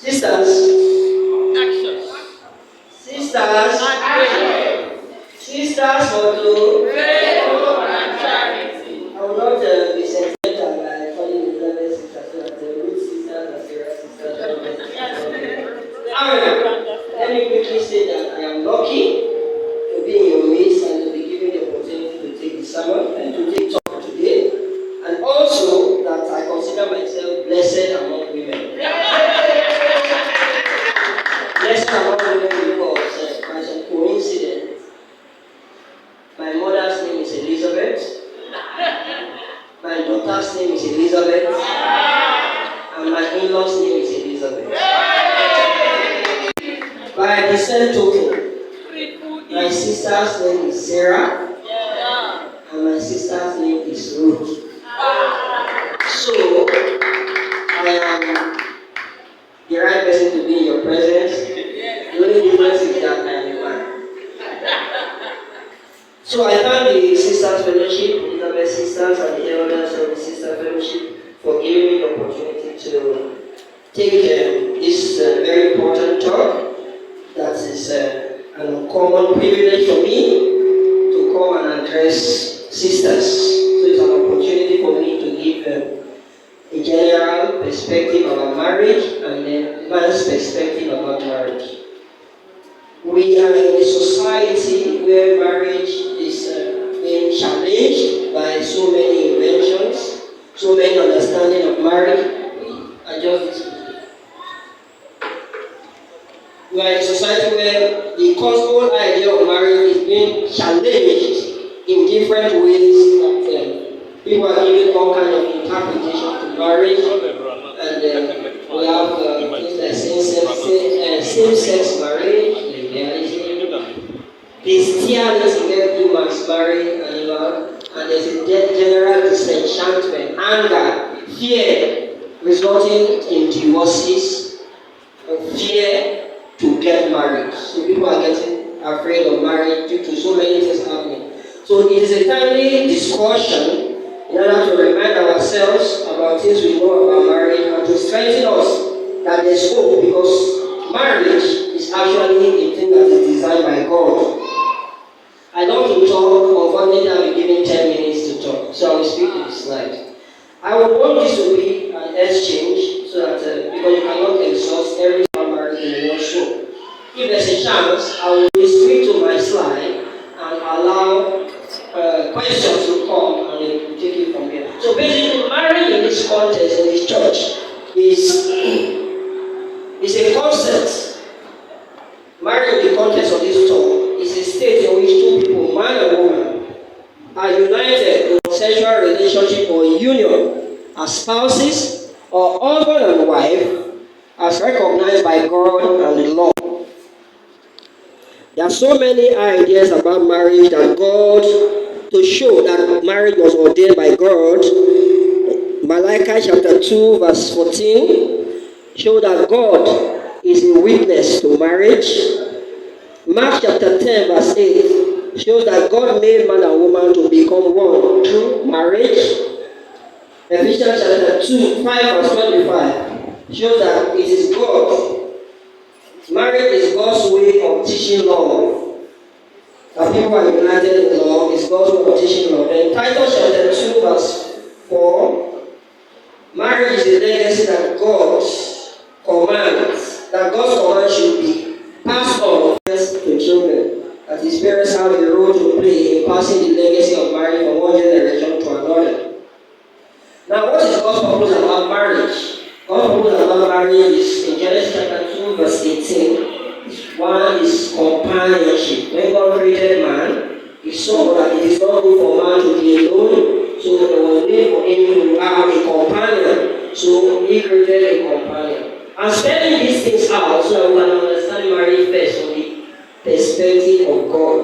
Sisters, Action. sisters, sisters for two. Faithful and charity. I will not be sentimental by calling Elizabeth sisters so that the root sisters and Sarah sisters. However, let me quickly say that I am lucky to be in your midst and to be given the opportunity to take the sermon and to take talk today. And also that I consider myself blessed among women. Blessed among women because by some coincidence, my mother's name is Elizabeth, my daughter's name is Elizabeth, and my in-law's name is Elizabeth. By the same token, my sister's name is Sarah, and my sister's name is Ruth. So, I am the right person to be in your presence. The only difference is that I am a man. So I thank the Sisters Fellowship, Elizabeth Sisters, and the elders of the Sister Fellowship for giving me the opportunity to take this very important talk. That is an uncommon privilege for me to come and address sisters. So it's an opportunity for me to give a general perspective about marriage and then man's perspective about marriage. We are in a society where marriage is being challenged by so many inventions, so many understanding of marriage. We are in a society where the whole idea of marriage is being challenged in different ways. That people are giving all kinds of interpretations to marriage, and we have things like same-sex marriage, lesbianism, bestiality where humans marry animals, and there's a general disenchantment, anger, fear resulting in divorces, and fear to get married. So people are getting afraid of marriage due to so many things happening. So it is a timely discussion in order to remind ourselves about things we know about marriage and to strengthen us that there's hope, because marriage is actually a thing that is designed by God. I love to talk. Unfortunately, I'll be given 10 minutes to talk, so I will speak to the slide. I would want this to be an exchange so that because you cannot exhaust every marriage in one show. If there's a chance, I will speak to my slide and allow questions to come, and then we'll take it from here. So basically, marriage in this context, in this church, is a concept. Marriage in the context of this talk is a state in which two people, man and woman, are united in a sexual relationship or union as spouses or husband and wife, as recognized by God and the law. There are so many ideas about marriage that God, to show that marriage was ordained by God. Malachi chapter 2 verse 14 show that God is a witness to marriage. Mark chapter 10 verse 8 shows that God made man and woman to become one through marriage. Ephesians chapter 2 5 verse 25 shows that it is God. Marriage is God's way of teaching love. That people are united in love is God's way of teaching love. Then Titus chapter 2 verse 4, marriage is a legacy that God commands. That God's command should be passed on to children. That his parents have a role to play in passing the legacy of marriage from one generation to another. Now, what is God's purpose about marriage? God's purpose about marriage is in Genesis chapter 2 verse 18. One is companionship. When God created man, he saw that it is not good for man to be alone, so there was need for him to have a companion. So he created a companion. I'm spelling these things out so that we can understand marriage first from the perspective of God.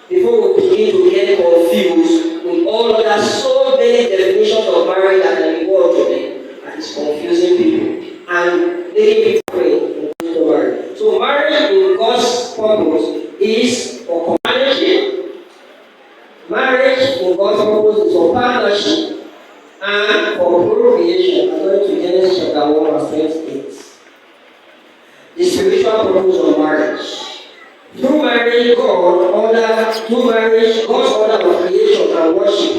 Before we begin to get confused with all of that, so many definitions of marriage that can be world today, and it's confusing people and making people afraid to marry. So marriage in God's purpose is for companionship. Marriage in God's purpose is for partnership and for procreation, according to Genesis chapter 1 verse 28. marriage, God's order of creation and worship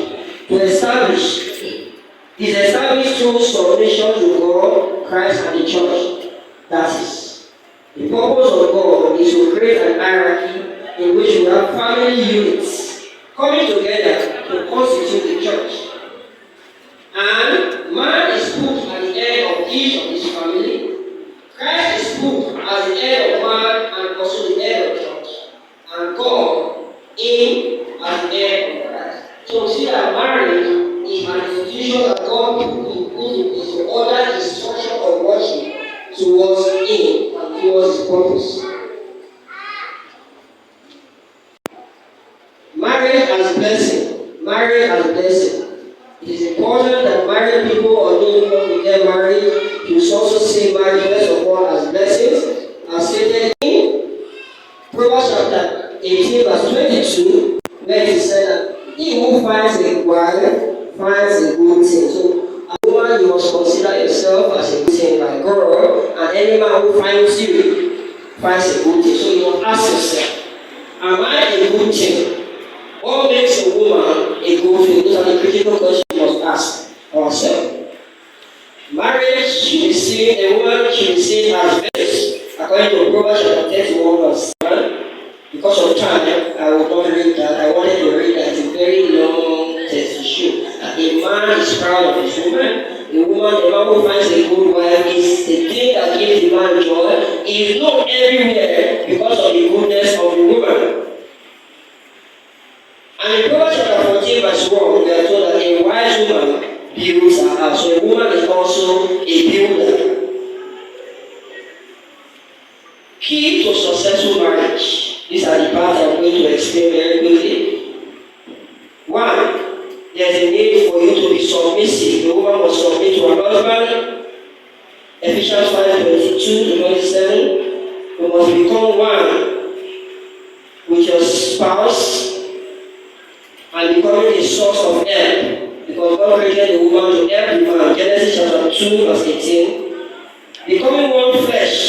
to establish is established through submission to God, Christ, and the church. That is, the purpose of God is to create an hierarchy in which we have family units coming together to constitute the church. And man is put at the head of each of his family. Christ is put as the head of man and also the head of the church. And God in as the head of Christ. So we see that marriage is an institution that God put in place to order his structure of worship towards him and towards his purpose. Marriage as blessing. Marriage as blessing. It is important that married people or those who want to get married should also see marriage first of all as blessings, as stated in Proverbs chapter 18, verse 22, where it said that he who finds a wife finds a good thing. So, as a woman, you must consider yourself as a good thing by God, and any man who finds you finds a good thing. So, you must ask yourself, am I a good thing? What makes a woman a good thing? Those are the critical questions we must ask ourselves. Marriage should be seen, a woman should be seen as blessed, according to Proverbs chapter 31, verse 7. Because of time, I will not read that. I wanted to read that. It's a very long text to show that a man is proud of his woman. The man who finds a good wife is the thing that gives the man joy. He is not everywhere because of the goodness of the woman. And in Proverbs chapter 14, verse 1, we are told that a wise woman builds her house. So a woman is also a builder. Key to successful marriage. These are the parts I'm going to explain very quickly. One, there's a need for you to be submissive. The woman must submit to her husband. Ephesians 5:22-27. You must become one with your spouse and becoming a source of help. Because God created the woman to help the man. Genesis chapter 2, verse 18. Becoming one flesh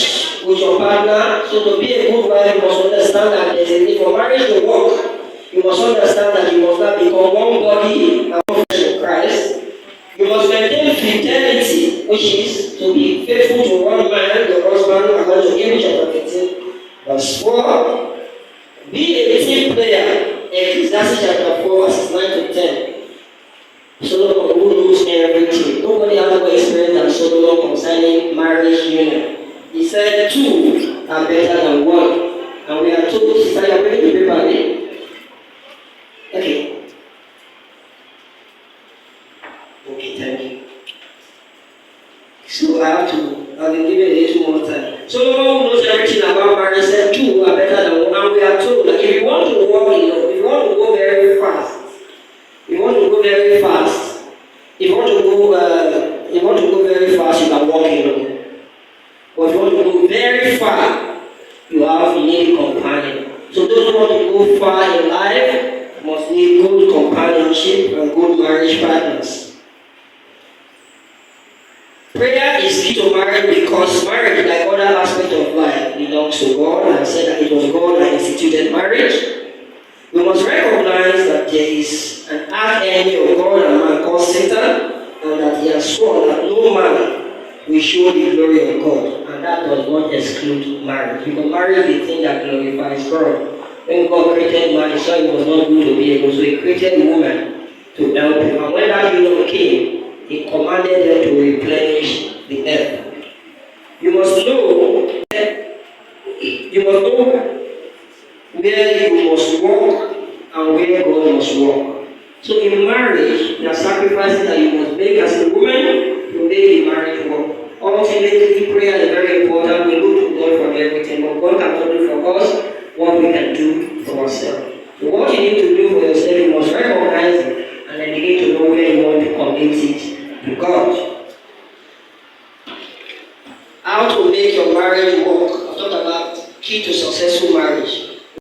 with your partner. So to be a good wife, you must understand that there's a need for marriage to work. You must understand that you must not become one body and one flesh in Christ. You must maintain fidelity, which is to be faithful to one man, your husband, according to Hebrews chapter 15, verse 4. Be a team player, Ecclesiastes chapter 4, verses 9-10. Solomon who knows everything. Nobody has more experience than Solomon concerning marriage union. He said two are better than one. And we are told, sister, you are reading the paper again? Okay. Okay, thank you. So I've been given a little more time. Solomon who knows everything about marriage said two are better than one. And we are told that if you want to walk in love, if you want to go very fast, if you want to go very fast, if you want to go very fast, you can walk alone. But if you want to go very far, you need a companion. So those who want to go far in life must need good companionship and good marriage partners. Prayer is key to marriage because marriage, like other aspects of life, belongs to God, and said that it was God that instituted marriage. We must recognize that there is an arch-enemy of God and man called Satan, and that he has sworn that no man will show the glory of God, and that does not exclude marriage, because marriage is the thing that glorifies God. When God created man, he saw it was not good to be able, so he created woman to help him. And when that union came, he commanded them to replenish the earth. You must know where you must walk and where God must walk. So in marriage, there are sacrifices that you must make as a woman to make the marriage work. Ultimately, prayer is very important. We look to God for everything, but God cannot do for us what we can do for ourselves. So what you need to do for yourself, you must recognize it and then begin to know where you want to commit it to God. How to make your marriage work. I've talked about key to successful marriage.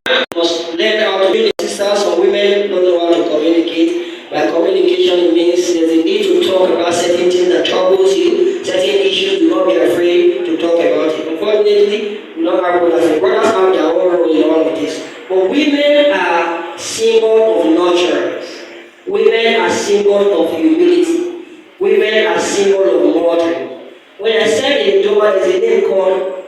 You must learn how to communicate. Some women don't know how to communicate. By communication, it means there's a need to talk about certain things that troubles you, certain issues. Do not be afraid to talk about it. Unfortunately, we don't have brothers. Brothers have their own role in all of this. But women are symbols of nurturance. Women are symbols of humility. Women are symbols of mothering. When I said in Yoruba, there's a name called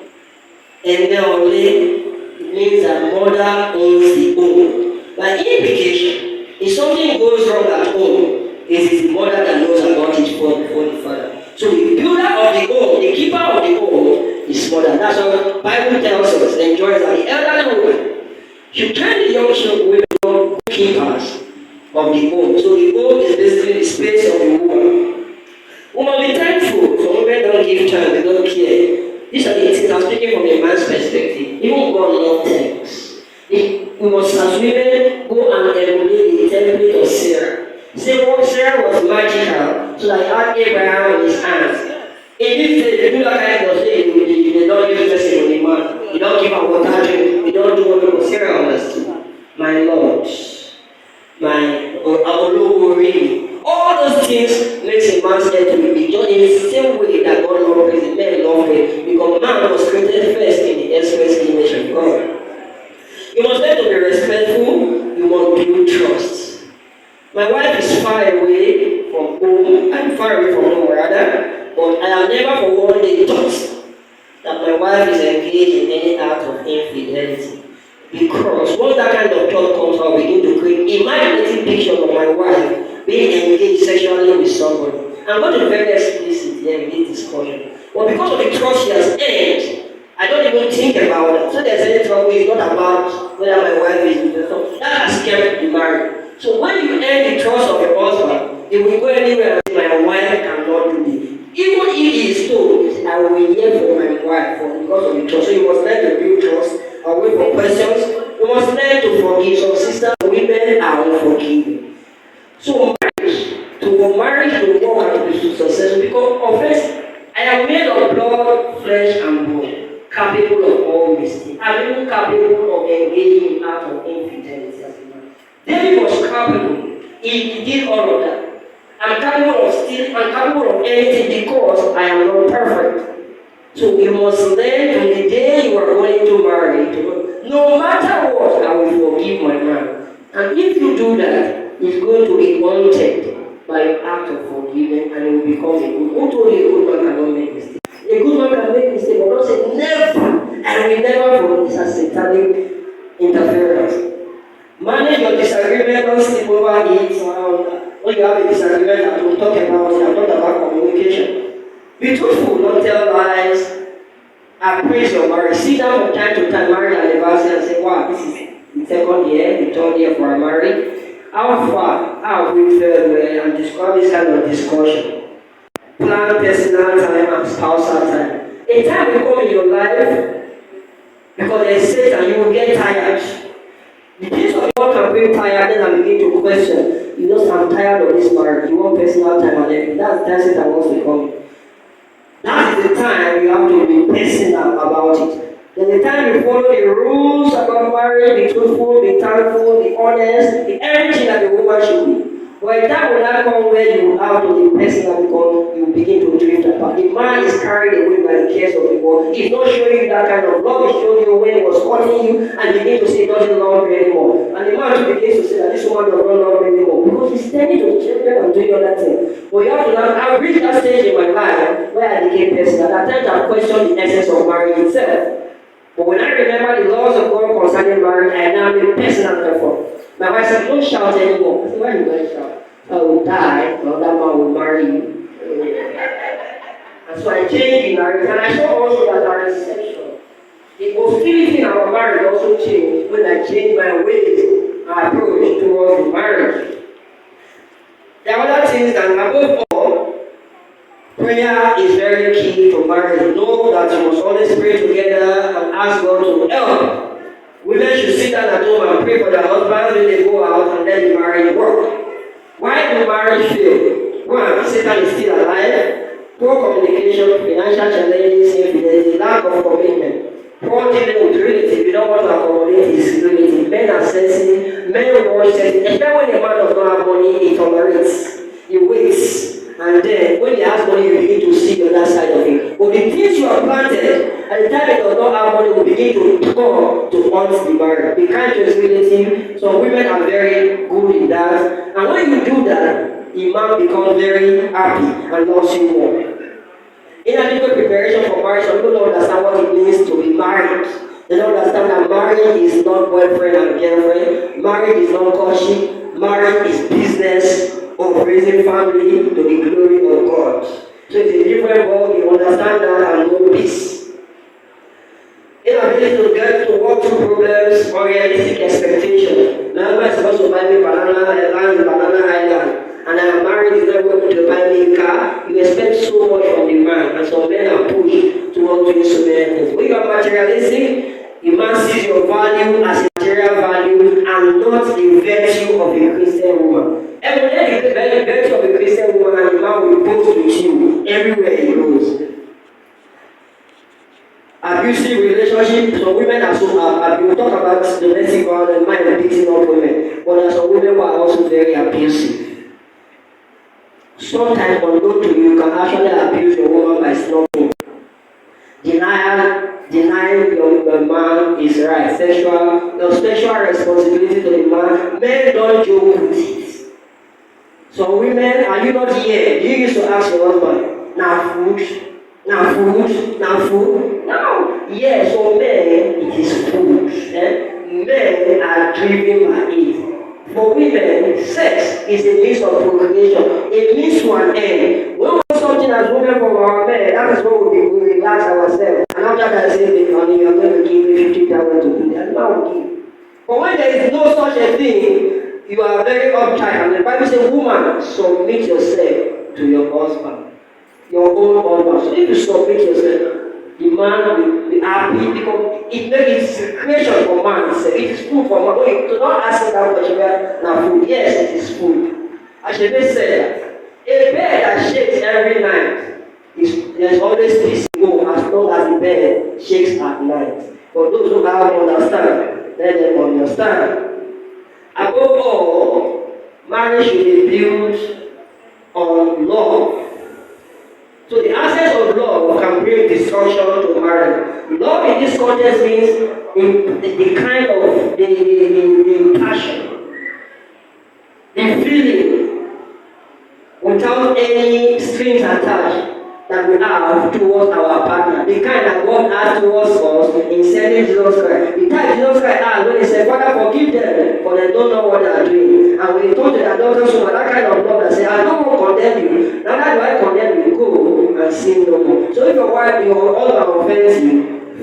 Eneole. It means that mother owns the home. By implication, if something goes wrong at home, it is the mother that knows about it before the father. So the builder of the home, the keeper of the home, is mother. That's what the Bible tells us. Enjoys that the elderly woman. You train the young children with keepers of the home. So the home is basically the space of the woman. Woman, be thankful. So women don't give time, they don't care. These are the things I'm speaking from a man's perspective. Even God loves thanks. We must, as women, go and emulate the template of Sarah. Sarah was magical, so that he had Abraham in his hands. In this day, they do that kind of thing. They don't use blessing on the man. They don't give her water drink. They don't do what was Sarah understood. My Lord, my Olówórí. All those things makes a man's head to be just in the same way that God loves his men love him. Because man was created first in the express image of God. You must learn to be respectful. You must build trust. My wife is far away from home. I'm far away from home rather. But I have never for one day thought that my wife is engaged in any act of infidelity. Because once that kind of thought comes out, I begin to create imaginative pictures of my wife being engaged sexually with somebody. I'm going to be very explicit here in this discussion. But because of the trust she has earned, I don't even think about it. So there's any trouble, it's not about whether my wife is with her. That has kept me married. So when you earn the trust of your husband, you will go anywhere and say, my wife cannot do this. Even if he is told, I will hear from my wife because of the trust. So you must learn to build trust, away from questions. You must learn to forgive. Some sisters, women are unforgiving. So marriage to work and to be successful because offense, I am made of blood, flesh, and bone, capable of all mistakes. I'm even capable of engaging in acts of infidelity as a man. David was capable. He did all of that. I'm capable of stealing, I'm capable of anything because I am not perfect. So you must learn from the day you are going to marry, no matter what, I will forgive my man. And if you do that, it's going to be wanted by an act of forgiving and it will become a good. Who told you a good man cannot make mistakes? A good man can make mistakes, but don't say never. I will never forgive. It's a satanic interference. Manage your disagreement, don't sleep over it. When you have a disagreement, you have to talk about it, and talk about communication. Be truthful, don't tell lies. Appraise your marriage. Sit down from time to time, marriage anniversary, and say, wow, this is the second year, the third year for our marriage. How far? How have we fared well? And describe this kind of discussion. Plan personal time and spousal time. A time will come in your life because there's Satan, you will get tired. The things of God can bring tiredness and begin to question. You know, I'm tired of this marriage. You want personal time and everything. That's it that wants to come. That is the time you have to be personal about it. Then the time you follow the rules about marriage, be truthful, be thankful, be honest, be everything that the woman should be. But a time will not come where you have to be personal because you begin to drift apart. The man is carried away by the cares of the world. He's not showing you that kind of love. He showed you when he was calling you and begin to say he doesn't love you anymore. And the man too begins to say that this woman does not love me anymore because he's tending to children and doing other things. But you have to learn. I've reached that stage in my life where I became personal. At times I've questioned the essence of marriage itself. But when I remember the laws of God concerning marriage, I now make personal effort. My wife said, don't shout anymore. I said, why are you going to shout? I will die, or that man will marry you. And so I changed the marriage, and I saw also that our reception, the hostility in our marriage also changed when I changed my ways, my approach towards the marriage. There are other things that above all, prayer is very key to marriage. Know that you must always pray together and ask God to help. Women should sit down at home and pray for their husbands when they go out and let the marriage work. Why do marriage fail? One, Satan is still alive. Poor communication, financial challenges, infidelity, lack of commitment. Poor dealing with relatives. We don't want to accommodate his relative. Men are sensitive. Men watch sensitive. Especially when a man does not have money, he tolerates. He waits. And then when he has money, you begin to see the other side of him. But the things you have planted, at the time it does not not have money will begin to come to haunt the marriage. Be kind to his relative. Some women are very good in that. And when you do that, the man becomes very happy and loves you more. Inadequate preparation for marriage, some people don't understand what it means to be married. They don't understand that marriage is not boyfriend and girlfriend. Marriage is not courtship. Marriage is business of raising family to the glory of God. So it's a different world. You understand that and know peace. Inability to get to walk through problems or realistic expectations. Now I'm supposed to buy me banana island. And I'm married, is not going to buy me a car. You expect so much from the man, and some men are pushed towards doing so many things. When you are materialistic, the man sees your value as a material value and not the virtue of a Christian woman. And when the virtue of a Christian woman, and the man will post with you everywhere he goes. Abusive relationship, some women are so we will talk about domestic violence, men beating up women, but there are some women who are also very abusive. Sometimes unknown to you, you can actually abuse your woman by snobbing. Denying your man is right. Your sexual responsibility to the man. Men don't joke with it. So women, are you not here? Do you used to ask your husband, now food? No. Yes, so men, it is food. Men are driven by it. For women, sex is a means of procreation, a means to an end. When we want something as women from our men, that is when we relax ourselves. And after that, I say, honey, you're going to give me 50,000 to do that. Man will give. But when there is no such a thing, you are very uptight. And the Bible says, woman, submit yourself to your husband. Your own husband. So if you submit yourself, the man will be happy because it's creation for man. It is food for man. No, you don't ask him that question. Now food. Yes, it is food. Ashebe said that a bed that shakes every night there's always peace go as long as the bed shakes at night. For those who have understand, let them understand. Above all, marriage should be built on love. So the absence of love can bring destruction to marriage. Love in this context means the kind of the passion, the feeling, without any strings attached that we have towards our partner. The kind that God has towards us in sending Jesus Christ. The type Jesus Christ has when he said, Father, forgive them, for they don't know what they are doing. And when he told the adulterous woman, that kind of love that said, I don't want to condemn you. Now that do I condemn you, go and sin no more. So if your wife, your husband offends you,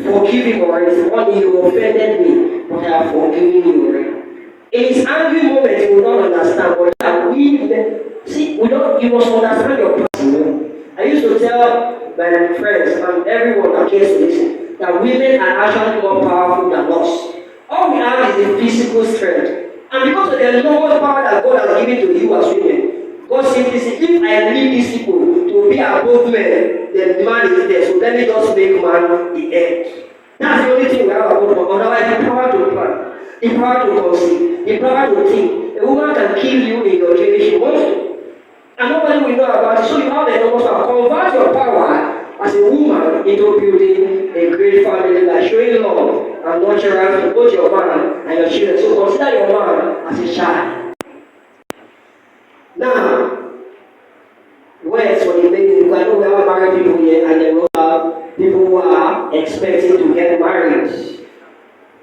forgive him already. One day you offended me, but I have forgiven you already. In his angry moment, you will not understand. But you must understand your person. I used to tell my friends and everyone that cares to listen that women are actually more powerful than us. All we have is a physical strength. And because of the enormous power that God has given to you as women, God simply said, if I leave these people to be above men, then man is there. So let me just make man the end. That's the only thing we have about God. Otherwise, the power to plan, the power to conceive, the power to think. A woman can kill you in your dream if she wants to. And nobody will know about it. So you have the enormous power. Convert your power as a woman into building a great family by showing love and nurturance to both your man and your children. So consider your man as a child. Now, words for the lady, because I know we have married people here and then we have people who are expecting to get married.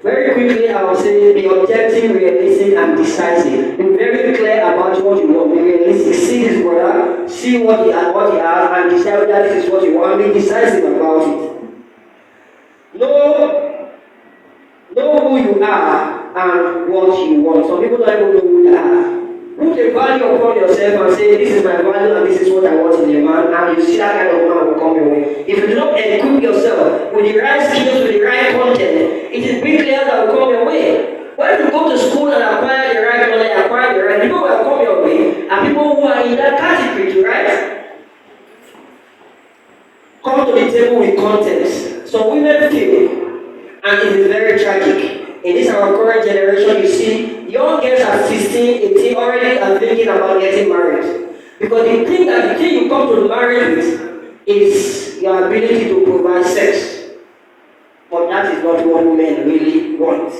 Very quickly, I will say be objective, realistic, and decisive. Be very clear about what you want. Be realistic. See this brother, see what he has, and decide whether this is what you want. Be decisive about it. Know who you are and what you want. Some people don't even know who they are. Put a value upon yourself and say, this is my value and this is what I want in a man, and you see that kind of man will come your way. If you do not equip yourself with the right skills, with the right content, it is big players that will come your way. When you go to school and acquire the right knowledge, acquire the right, people will come your way, and people who are in that category to right come to the table with content. So women feel, and it is very tragic. In this our current generation, you see young girls are 16, 18 already are thinking about getting married. Because they think that the thing you come to marriage with is your ability to provide sex. But that is not what men really want.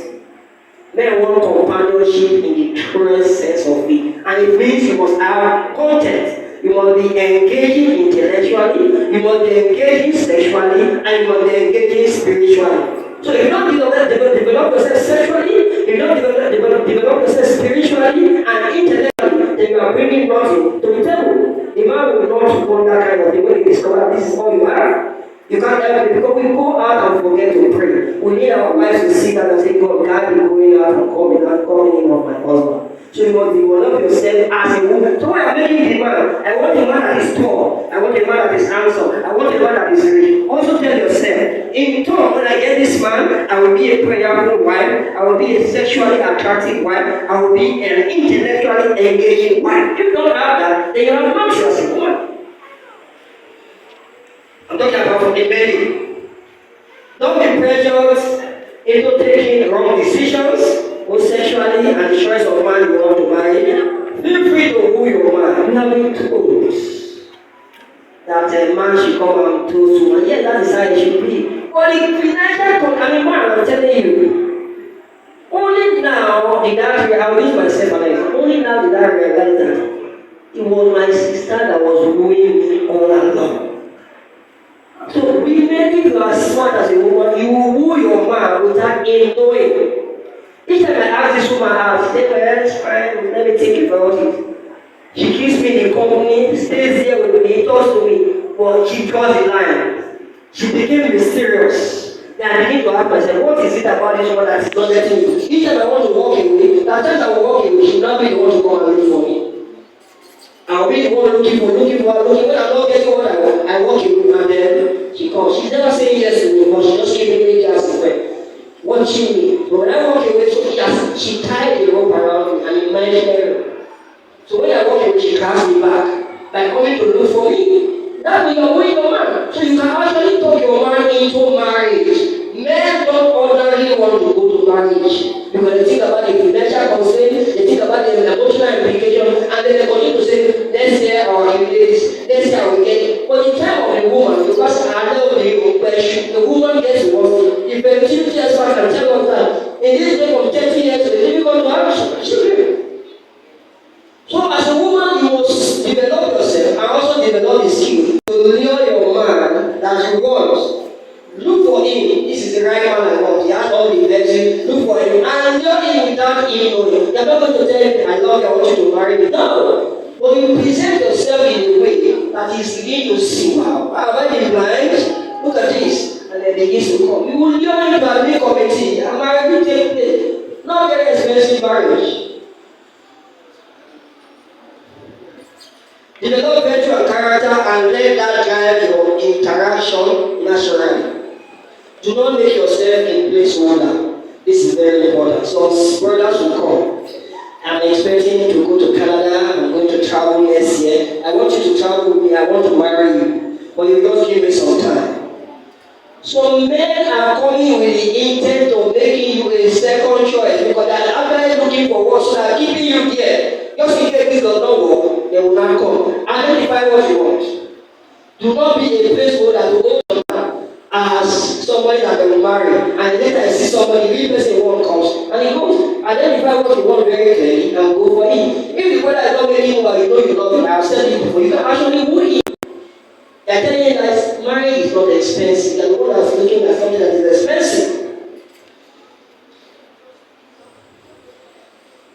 Men want companionship in the truest sense of it. And it means you must have content. You must be engaging intellectually, you must be engaging sexually, and you must be engaging spiritually. So if you don't develop yourself sexually, if you don't develop yourself spiritually and intellectually, then you are bringing nothing to the table. The man will not want that kind of thing when he discover this is all you have. You can't help it because we go out and forget to pray. We need our wives to sit down and say, God, can't be going out and coming in of my husband. So you must develop yourself as a woman. So when I'm making the man, I want a man that is tall. I want a man that is handsome. I want a man that is rich. Also tell yourself, in turn, when I get this man, I will be a prayerful wife. I will be a sexually attractive wife. I will be an intellectually engaging wife. If you don't have that, then you are not just a woman. I'm talking about for the men. Don't be pressured into taking wrong decisions, both sexually and the choice of man you want to marry. Feel free to woo your man. You have been told that a man should come and toast you, and yes, that is how it should be. But the financial man, I'm telling you, only now did I will use myself as an example. Only now did I realize that it was my sister that was wooing me all along. So women, if you are smart as a woman, you will woo your man without him knowing. Each time I ask this woman out, she said, well, it's fine, let me think about it. She gives me the company, stays there with me, talks to me, but she draws the line. She became mysterious. Then I begin to ask myself, what is it about this woman that is not letting me? Each time I want to walk away, that times I will walk away, she will not be the one to come and look for me. I'll be the one looking for. When I'm not getting what I want, I walk away and then she comes. She's never saying yes to me, but she just keeps me as a friend. Watching me. But when I walk away, so she tied the rope around me and imaginary. So when I walk away, she grabs me back by coming to look for me. That's when you're winning your man. So you can actually talk your man into marriage. Men don't ordinarily want to go to marriage because they think about the financial constraints, they think about the emotional implications, and then they continue to say, let's hear our humilities, let's hear our get. But in time of the woman, because I know the woman gets worse. If a 50 years back can tell us that in this day from 30 years, it's difficult to have children. So as a woman, you must develop yourself and also develop the skill to lure your man that you want. Look for him. This is the right man I want. He has all the blessings. Look for him. And lure him without him knowing. You're not going to tell him, I love you, I want you to marry me. No. But you present yourself in a way that he's beginning to see, wow, have I been blind? Look at this. And then begins to come. You will lure him to a big committee. And marriage will take place. Not very expensive marriage. Develop virtue and character and let that drive your interaction naturally. Do not make yourself in place holder. This is very important. So brothers will come. I'm expecting to go to Canada. I'm going to travel next year. I want you to travel with me. I want to marry you. But you just give me some time. So men are coming with the intent of making you a second choice because they are actually looking for what, so they are keeping you there. Just in case this does not work, they will not come. Identify what you want. Do not be a placeholder to hold on as somebody that they will marry. And later I see somebody, real person one comes, and he goes. Identify what you want very clearly and go for it. If the brother is not making over, you know you love him. I have said it before. You can actually woo him. They are telling you that marriage is not expensive. And the one that's looking at something that is expensive.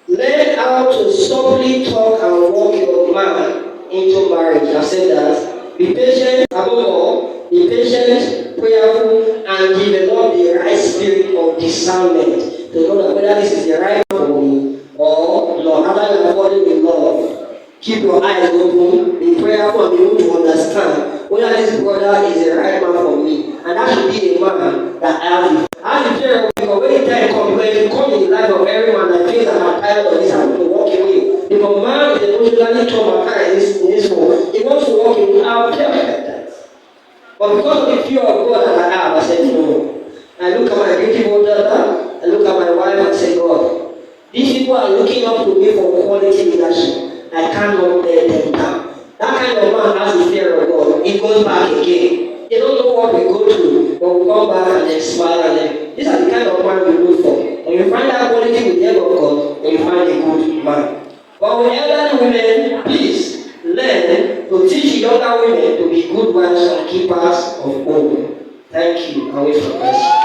Learn how to softly talk and walk your man into marriage. I've said that. Be patient, above all, be patient, prayerful, and develop the right spirit of discernment to know that whether this is the right for me or not. After you are falling in love, keep your eyes open, be prayerful, and be able to understand whether this brother is the right man for me. And that should be a man that has the fear of because when the time comes, when you come in the life of every man that feels that I'm tired of this, I want to walk away. Because man is emotionally traumatized in this world. He wants to walk away. I will tell you like that. But because of the fear of God that I have, I said no. I look at my beautiful daughter, I look at my wife and say, God, these people are looking up to me for quality leadership. I cannot let them down. That kind of man has the fear of God. He goes back again. they don't know what we go through, but we come back and then smile and then these are the kind of man we look for. When you find that quality with the help of God, then you find a good man. But with elderly women, please learn to teach younger women to be good wives and keepers of home. Thank you. I wait for questions.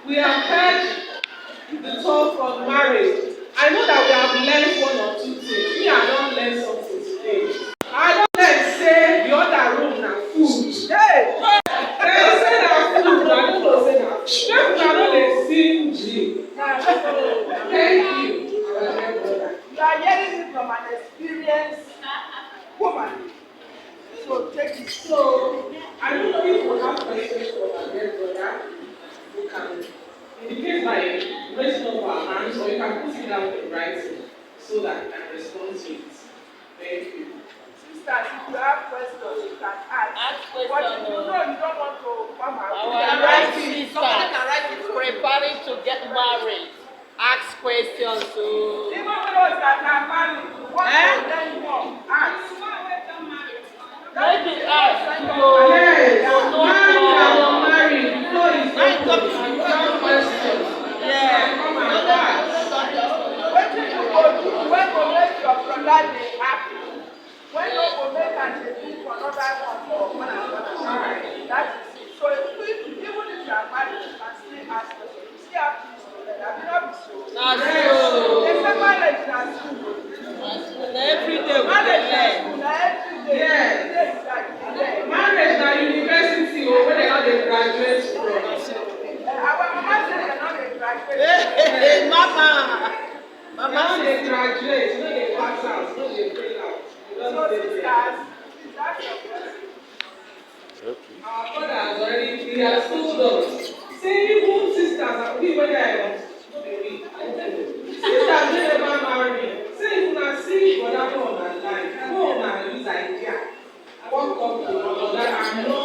We have heard the talk on marriage. I know that we have learned one or two things. Me, I don't learn something today. I don't learn say the other room na food. Hey! They say na food, I don't know say na food. People na no dey stingy. Thank you. You are hearing it from an experienced woman. So take it. So, I don't know if we have questions for our dear brother. You can indicate by raising up our hands, or you can put it down in writing so that we can respond to it. Thank you. Sisters, if you have questions, you can ask. Ask But if you know you don't want to come out, you can Our write sister it. Somebody can write it for you. preparing to get married. Ask questions to. Even those that are married, what to learn more, ask. Maybe ask. Yes, No, man that no. was married, you know it's not some questions. Yeah. Come and ask. What you go do when you make your brother dey happy? When you go make am dey do for another one for one another. That is it. So even if you are married, you can still ask questions. You still have things to learn. I mean, not be so. That's They true. say marriage na school. Every day we Marriage na learn. school. Na every day. Yes. Every day is like you learn. Marriage na university o wey dem no dey graduate from. Our mama say dem no dey graduate. Hey, mama. You no dey graduate, you no dey pass out, you no dey fail out. You So don dey sisters, there. please ask your question. Our father has already, he has told us. Say even sisters and we wey dey no be we. Sisters wey never marry, say if una see brother wey una like, no una use idea. Walk up to your brother and know